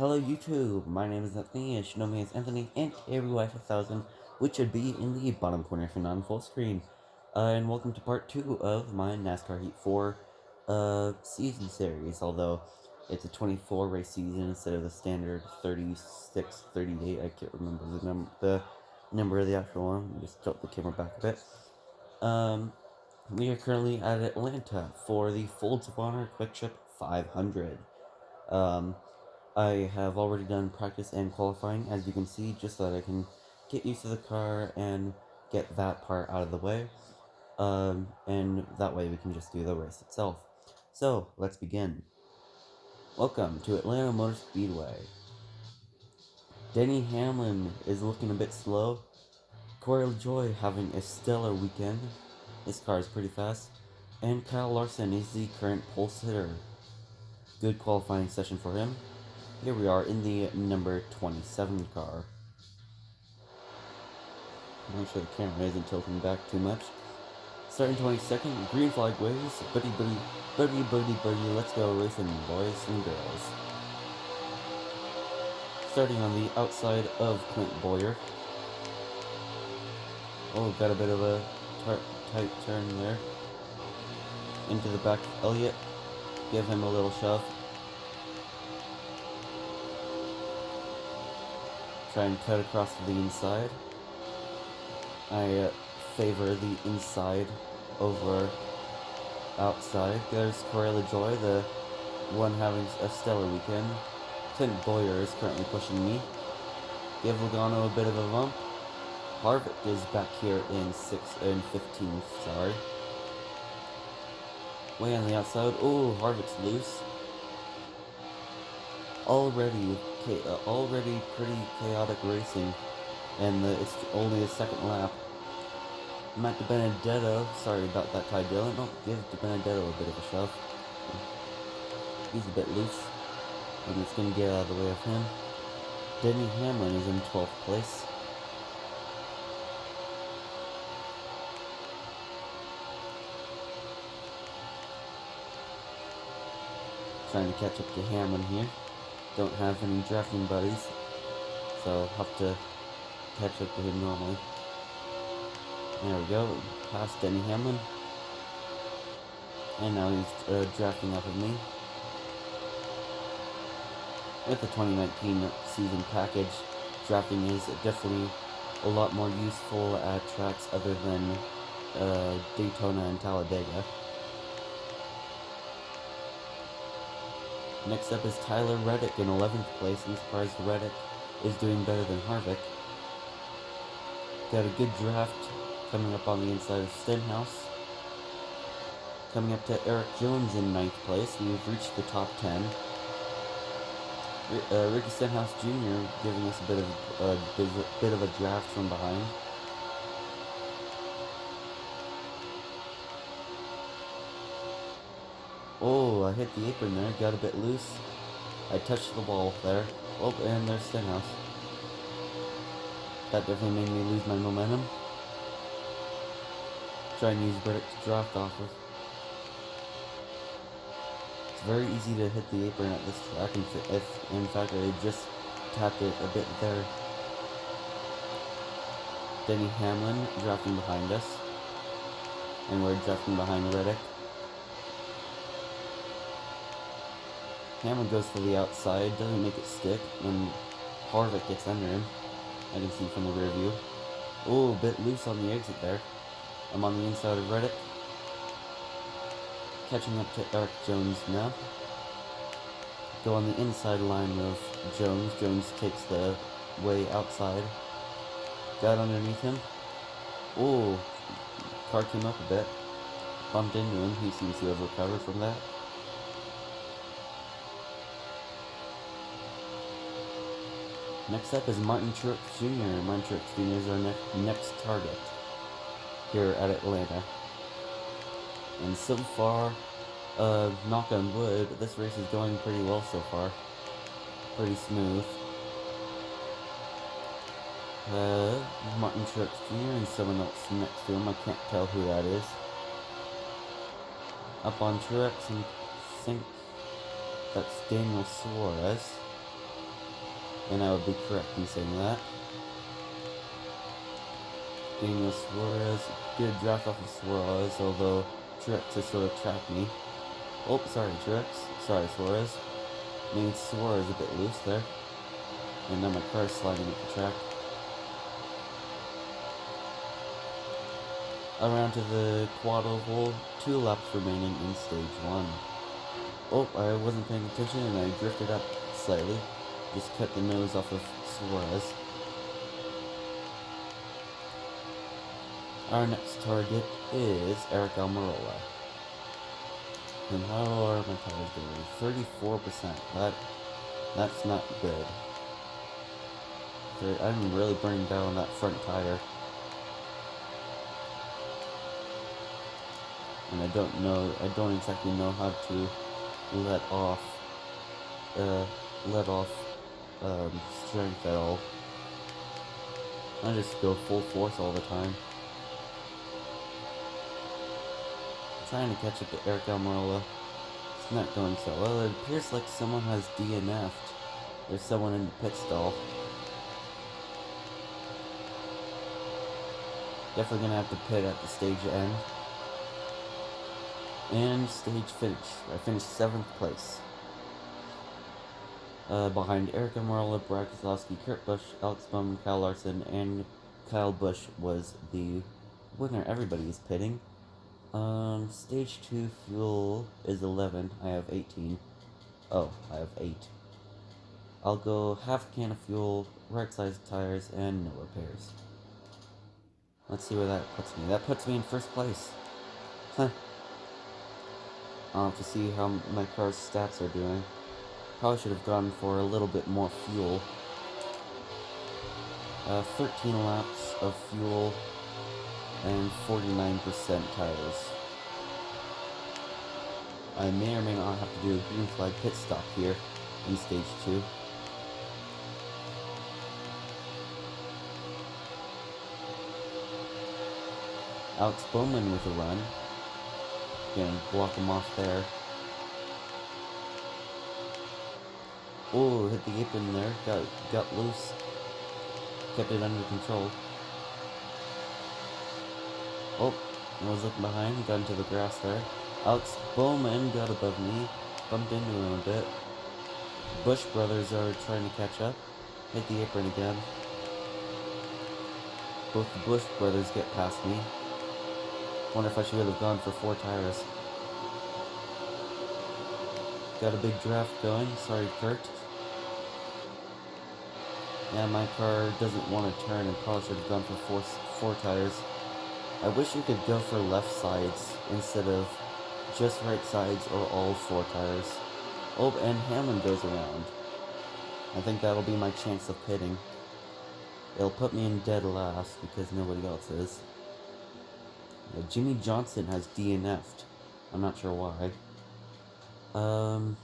Hello YouTube, my name is Anthony, and you know me as Anthony, and AreWife1000, which should be in the bottom corner if you're not on full screen. And welcome to part 2 of my NASCAR Heat 4 season series, although it's a 24 race season instead of the standard 36, 38, I can't remember the number of the actual one. Just tilt the camera back a bit. We are currently at Atlanta for the Folds of Honor Quiktrip 500. I have already done practice and qualifying, as you can see, just so that I can get used to the car and get that part out of the way. And that way we can just do the race itself. So, let's begin. Welcome to Atlanta Motor Speedway. Denny Hamlin is looking a bit slow. Corey LaJoie having a stellar weekend. His car is pretty fast. And Kyle Larson is the current pole sitter. Good qualifying session for him. Here we are in the number 27 car. Make sure the camera isn't tilting back too much. Starting 22nd, green flag waves, birdie, let's go racing, boys and girls. Starting on the outside of Clint Boyer. Oh, got a bit of a tight turn there. Into the back, Elliott. Give him a little shove. Try and cut across to the inside. I favor the inside over outside. There's Corey LaJoie, the one having a stellar weekend. Clint Boyer is currently pushing me. Give Logano a bit of a bump. Harvick is back here in 15th, sorry. Way on the outside. Oh, Harvick's loose. Already pretty chaotic racing, and it's only the second lap. Matt DiBenedetto, sorry about that, Ty Dillon. Oh, give DiBenedetto a bit of a shove. He's a bit loose, and it's going to get out of the way of him. Denny Hamlin is in 12th place. Trying to catch up to Hamlin here. Don't have any drafting buddies, so I'll have to catch up to him normally. There we go, past Denny Hamlin. And now he's drafting off of me. With the 2019 season package, drafting is definitely a lot more useful at tracks other than Daytona and Talladega. Next up is Tyler Reddick in 11th place. I'm surprised Reddick is doing better than Harvick. Got a good draft coming up on the inside of Stenhouse. Coming up to Eric Jones in 9th place. We've reached the top 10. Ricky Stenhouse Jr. giving us a bit of a draft from behind. Oh, I hit the apron there, got a bit loose. I touched the wall there. Oh, and there's Stenhouse. That definitely made me lose my momentum. Try and use Reddick to draft off of. It's very easy to hit the apron at this track, if in fact I just tapped it a bit there. Denny Hamlin drafting behind us. And we're drafting behind Reddick. Hamlin goes for the outside, doesn't make it stick, and Harvick gets under him. I can see from the rear view. Oh, a bit loose on the exit there. I'm on the inside of Reddick. Catching up to Eric Jones now. Go on the inside line of Jones. Jones takes the way outside. Got underneath him. Oh, car came up a bit. Bumped into him. He seems to have recovered from that. Next up is Martin Truex Jr. Martin Truex Jr. is our next target here at Atlanta. And so far, knock on wood, this race is going pretty well so far. Pretty smooth. Martin Truex Jr. and someone else next to him. I can't tell who that is. Up on Truex, and I think that's Daniel Suarez. and I would be correct in saying that. Getting a Suarez, good draft off of Suarez, although Truex has sort of trapped me. Oh, sorry, Truex. Sorry, Suarez. Made Suarez a bit loose there. And now my car is sliding up the track. Around to the quad oval, 2 laps remaining in stage 1. Oh, I wasn't paying attention and I drifted up slightly. Just cut the nose off of Suarez. Our next target is Eric Almirola. And how are my tires doing? 34%. That's not good. I'm really burning down on that front tire. And I don't exactly know how to let off strength at all. I just go full force all the time. Trying to catch up to Eric Almirola. It's not going so well. It appears like someone has DNF'd. There's someone in the pit stall. Definitely gonna have to pit at the stage end. And stage finish. I finished 7th place. Behind Eric Almirola, Brad Keselowski, Kurt Busch, Alex Bowman, Kyle Larson, and Kyle Busch was the winner. Everybody is pitting. Stage 2 fuel is 11. I have 18. Oh, I have 8. I'll go half can of fuel, right size tires, and no repairs. Let's see where that puts me. That puts me in 1st place. Huh. I'll have to see how my car's stats are doing. Probably should have gone for a little bit more fuel. 13 laps of fuel and 49% tires. I may or may not have to do a green flag pit stop here in stage 2. Alex Bowman with a run. Gonna block him off there. Oh, hit the apron there. Got loose. Kept it under control. Oh, I was looking behind. Got into the grass there. Alex Bowman got above me. Bumped into him a bit. Busch brothers are trying to catch up. Hit the apron again. Both the Busch brothers get past me. Wonder if I should have gone for 4 tires. Got a big draft going. Sorry, Kurt. Yeah, my car doesn't want to turn and probably should have gone for 4 tires. I wish you could go for left sides instead of just right sides or all 4 tires. Oh, and Hamlin goes around. I think that'll be my chance of pitting. It'll put me in dead last because nobody else is. Jimmy Johnson has DNF'd. I'm not sure why. No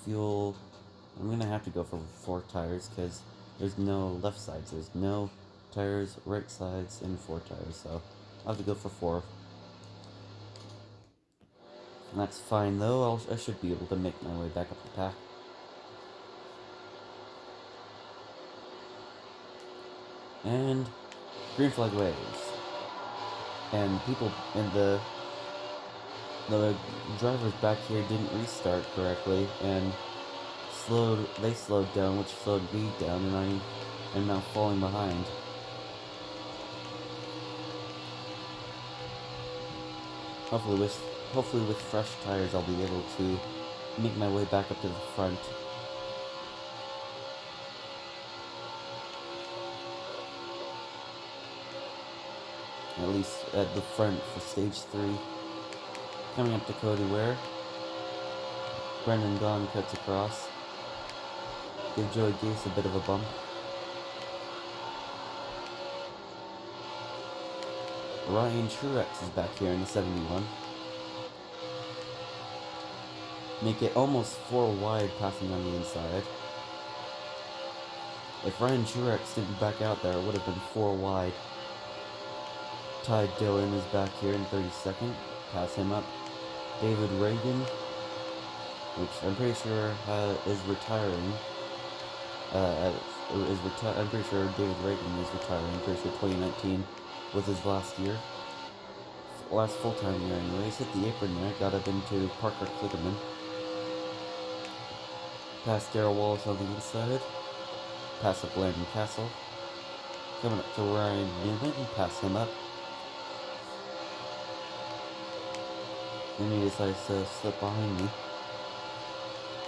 fuel. I'm gonna have to go for 4 tires because there's no left sides. There's no tires, right sides, and 4 tires. So I'll have to go for 4. And that's fine though. I should be able to make my way back up the pack. And green flag waves. And people in the drivers back here didn't restart correctly and they slowed down, which slowed me down, and I am now falling behind. Hopefully with fresh tires I'll be able to make my way back up to the front. At least at the front for stage 3. Coming up to Cody Ware. Brendan Gaughan cuts across. Give Joey Gase a bit of a bump. Ryan Truex is back here in the 71. Make it almost 4 wide passing on the inside. If Ryan Truex didn't back out there, it would have been 4 wide. Ty Dillon is back here in 32nd. Pass him up. David Reagan, which I'm pretty sure is retiring. I'm pretty sure David Reagan is retiring. I'm pretty sure 2019 was his last year. Last full-time year anyways. Hit the apron there, got up into Parker Kligerman. Past Darrell Wallace on the inside. Pass up Landon Castle. Coming up to Ryan Newman, pass him up. Then he decides to slip behind me.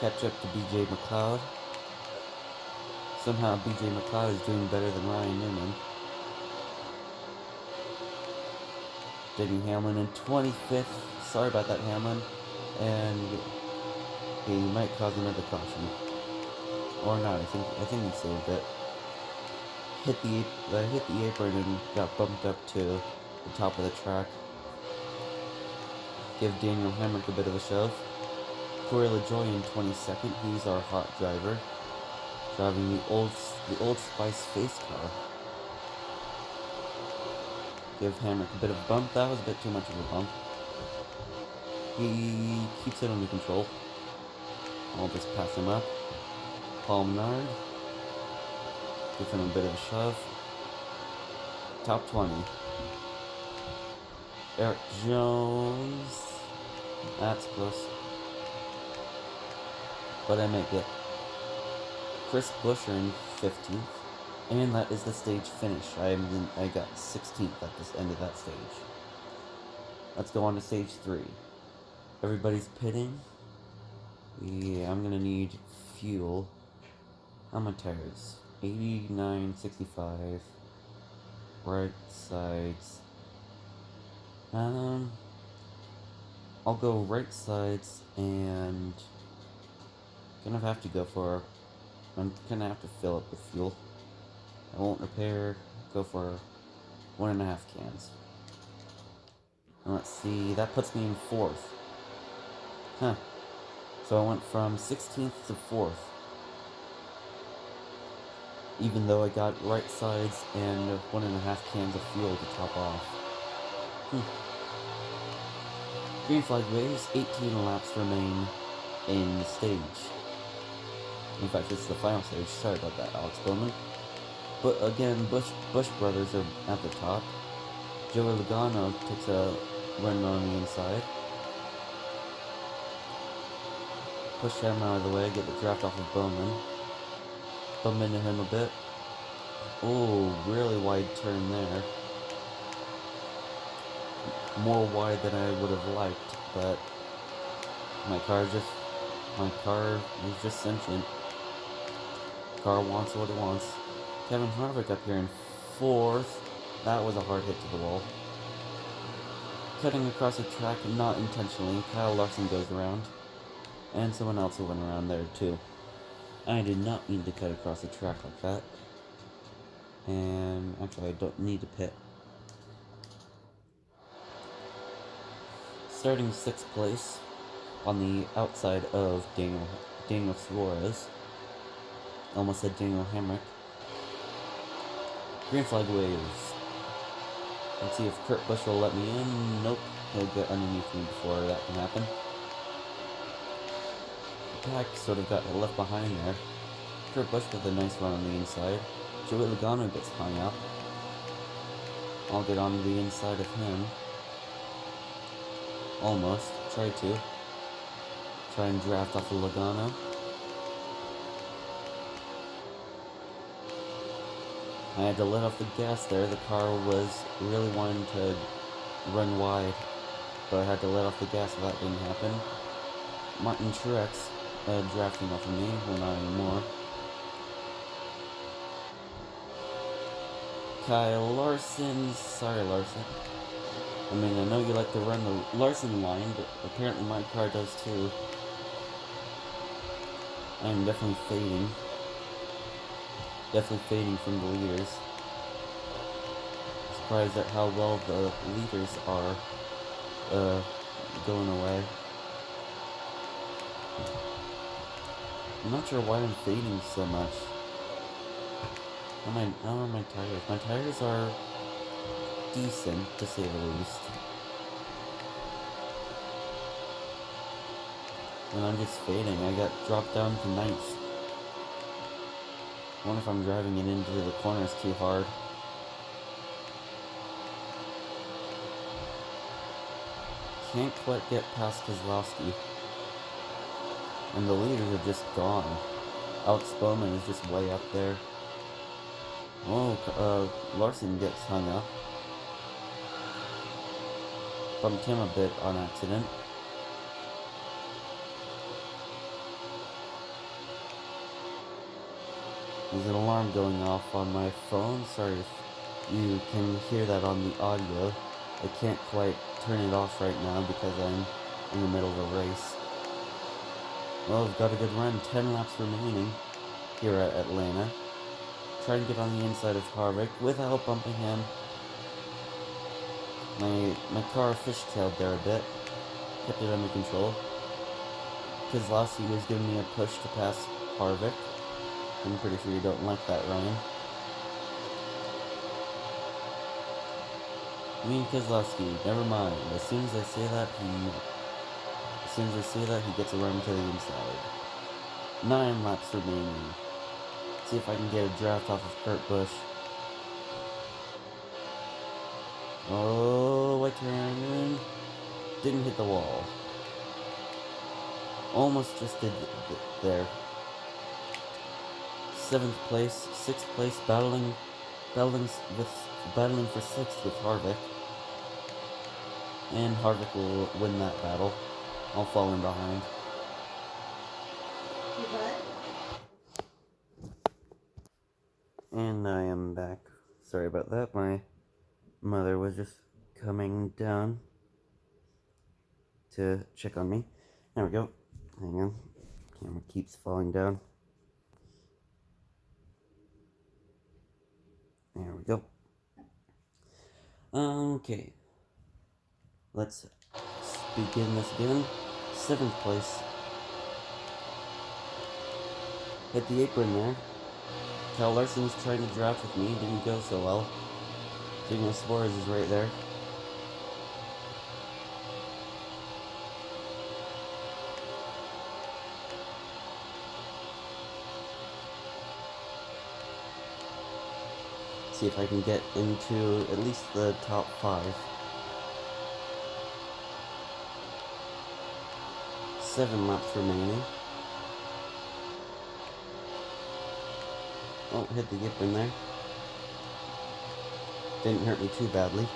Catch up to BJ McLeod. Somehow BJ McLeod is doing better than Ryan Newman. Denny Hamlin in 25th. Sorry about that, Hamlin. And he might cause another caution. Or not, I think he saved it. Hit the apron and got bumped up to the top of the track. Give Daniel Hemrick a bit of a shove. Corey LaJoy in 22nd. He's our hot driver, driving the Old Spice face car. Give Hemrick a bit of a bump. That was a bit too much of a bump. He keeps it under control. I'll just pass him up. Paul Menard. Give him a bit of a shove. Top 20. Eric Jones. That's close. But I make it. Chris Buescher in 15th. And that is the stage finish. I got 16th at this end of that stage. Let's go on to stage 3. Everybody's pitting. Yeah, I'm gonna need fuel. How many tires? 89.65. Right sides. I'll go right sides and I'm gonna have to fill up with fuel. I won't repair. Go for 1.5 cans. And let's see, that puts me in 4th. Huh. So I went from 16th to 4th. Even though I got right sides and 1.5 cans of fuel to top off. Green flag waves, 18 laps remain in the stage. In fact, this is the final stage. Sorry about that, Alex Bowman. But again, Busch brothers are at the top. Joey Logano takes a run on the inside. Push him out of the way, get the draft off of Bowman. Bump into him a bit. Oh, really wide turn there. More wide than I would have liked, but my car is just sentient. Car wants what it wants. Kevin Harvick up here in 4th. That was a hard hit to the wall. Cutting across the track, not intentionally. Kyle Larson goes around. And someone else who went around there too. I did not mean to cut across the track like that. And actually I don't need to pit. Starting 6th place on the outside of Daniel Suarez. Almost said Daniel Hemrick. Green flag waves. Let's see if Kurt Busch will let me in. Nope. He'll get underneath me before that can happen. The pack sort of got left behind there. Kurt Busch with a nice run on the inside. Joey Logano gets hung out. I'll get on the inside of him. Almost. Try and draft off of Logano. I had to let off the gas there. The car was really wanting to run wide, but I had to let off the gas so that didn't happen. Martin Truex drafting off of me. Well, not anymore. Kyle Larson. Sorry, Larson. I mean, I know you like to run the Larson line, but apparently my car does too. I am definitely fading. Definitely fading from the leaders. Surprised at how well the leaders are going away. I'm not sure why I'm fading so much. How are my tires? My tires are decent, to say the least. And I'm just fading. I got dropped down to 9th. Wonder if I'm driving it into the corners too hard. Can't quite get past Kozlowski. And the leaders are just gone. Alex Bowman is just way up there. Oh, Larson gets hung up. Bumped him a bit on accident. There's an alarm going off on my phone. Sorry if you can hear that on the audio. I can't quite turn it off right now because I'm in the middle of a race. Well, I've got a good run. 10 laps remaining here at Atlanta. Trying to get on the inside of Harvick without bumping him. My car fishtailed there a bit. Kept it under control. Kozlowski was giving me a push to pass Harvick. I'm pretty sure you don't like that, Ryan. Me and Kozlowski, never mind. As soon as I say that, he gets a run to the inside. 9 laps remaining. See if I can get a draft off of Kurt Busch. Oh, I turned. Didn't hit the wall. Almost just did there. 7th place, 6th place, battling for 6th with Harvick. And Harvick will win that battle. I'll fall in behind. And I am back. Sorry about that. My mother was just coming down to check on me. There we go. Hang on. Camera keeps falling down. There we go. Okay. Let's begin this again. 7th place. Hit the apron there. Kyle Larson was trying to draft with me. Didn't go so well. Daniel Suarez is right there. See if I can get into at least the top 5. 7 laps remaining. Oh, hit the apron there. Didn't hurt me too badly.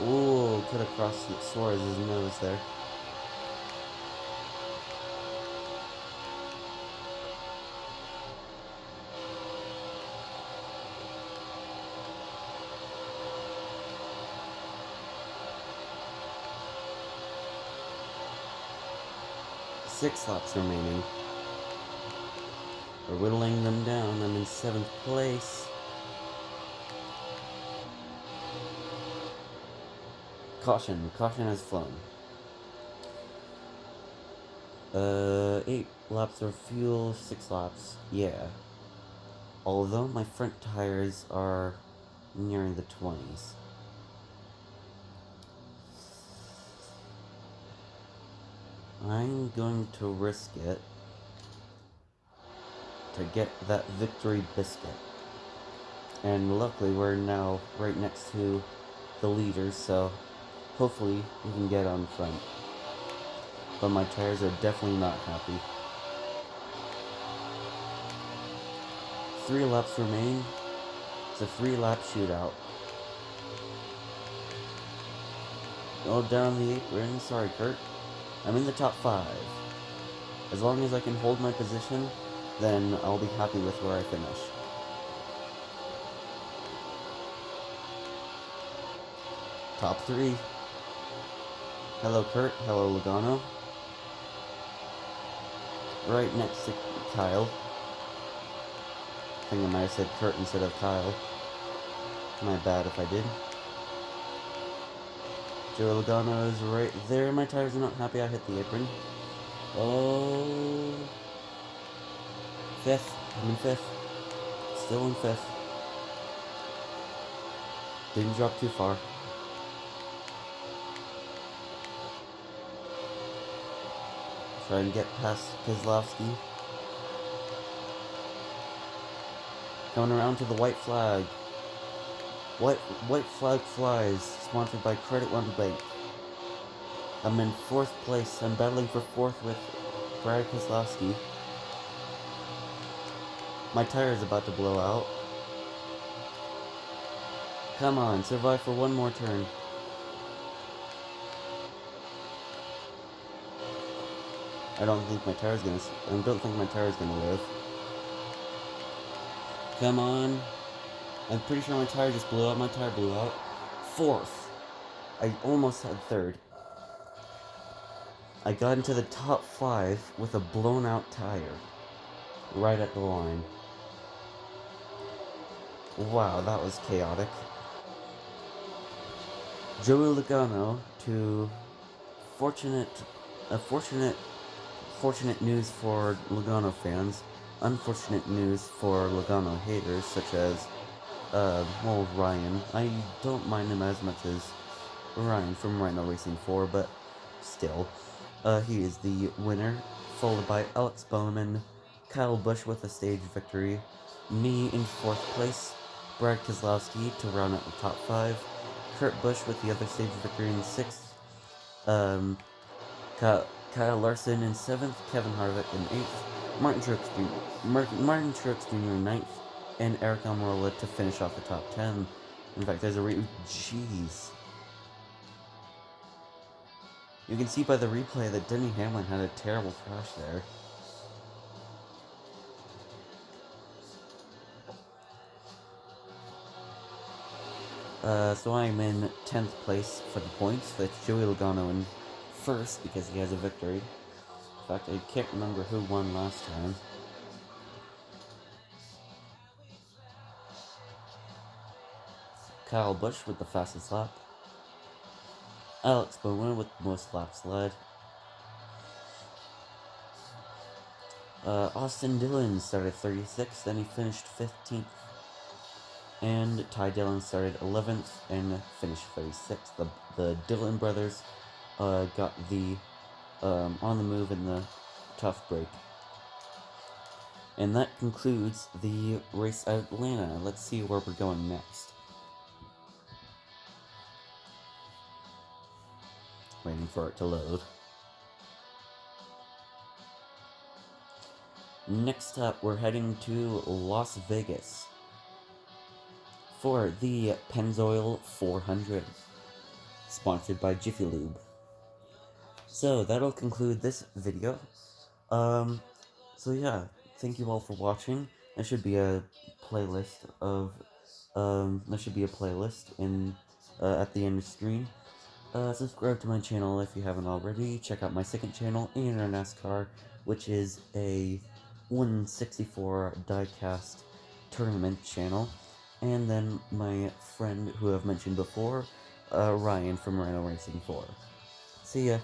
Ooh, cut across Suarez's nose there. Six laps remaining. We're whittling them down. I'm in 7th place. Caution. Caution has flown. 8 laps of fuel, 6 laps. Yeah. Although my front tires are nearing the 20s. I'm going to risk it to get that victory biscuit. And luckily we're now right next to the leaders, so hopefully we can get on front. But my tires are definitely not happy. 3 laps remain. It's a 3-lap shootout. Oh, down the apron. Sorry, Kurt. I'm in the top 5. As long as I can hold my position, then I'll be happy with where I finish. Top 3. Hello, Kurt. Hello, Logano. Right next to Kyle. I think I might have said Kurt instead of Kyle. My bad if I did. Joe Logano is right there. My tires are not happy. I hit the apron. Oh. 5th. I'm in 5th. Still in 5th. Didn't drop too far. Try and get past Kozlowski. Coming around to the white flag. White flag flies, sponsored by Credit One Bank. I'm in 4th place. I'm battling for 4th with Brad Keselowski. My tire is about to blow out. Come on, survive for one more turn. I don't think my tire's gonna live. Come on. I'm pretty sure my tire just blew out. My tire blew out. 4th. I almost had 3rd. I got into the top 5 with a blown out tire. Right at the line. Wow, that was chaotic. Joey Logano to fortunate news for Logano fans, unfortunate news for Logano haters, such as, Ryan. I don't mind him as much as Ryan from Rhino Racing 4, but still. He is the winner, followed by Alex Bowman, Kyle Busch with a stage victory, me in 4th place, Brad Keselowski to round out the top 5, Kurt Busch with the other stage victory in 6th, Kyle Larson in 7th, Kevin Harvick in 8th, Martin Truex Jr. in 9th, and Eric Almirola to finish off the top 10. In fact, there's a jeez. You can see by the replay that Denny Hamlin had a terrible crash there. So I'm in 10th place for the points. That's Joey Logano in 1st because he has a victory. In fact, I can't remember who won last time. Kyle Busch with the fastest lap. Alex Bowman with the most laps led. Austin Dillon started 36th, then he finished 15th. And Ty Dillon started 11th and finished 36th. The Dillon brothers got the on the move in the tough break. And that concludes the race at Atlanta. Let's see where we're going next. Waiting for it to load. Next up, we're heading to Las Vegas for the Pennzoil 400, sponsored by Jiffy Lube. So that'll conclude this video. So yeah, thank you all for watching. There should be a playlist in at the end of the screen. Subscribe to my channel if you haven't already. Check out my second channel, Inner NASCAR, which is a 164 diecast tournament channel. And then my friend who I've mentioned before, Ryan from Rhino Racing 4. See ya!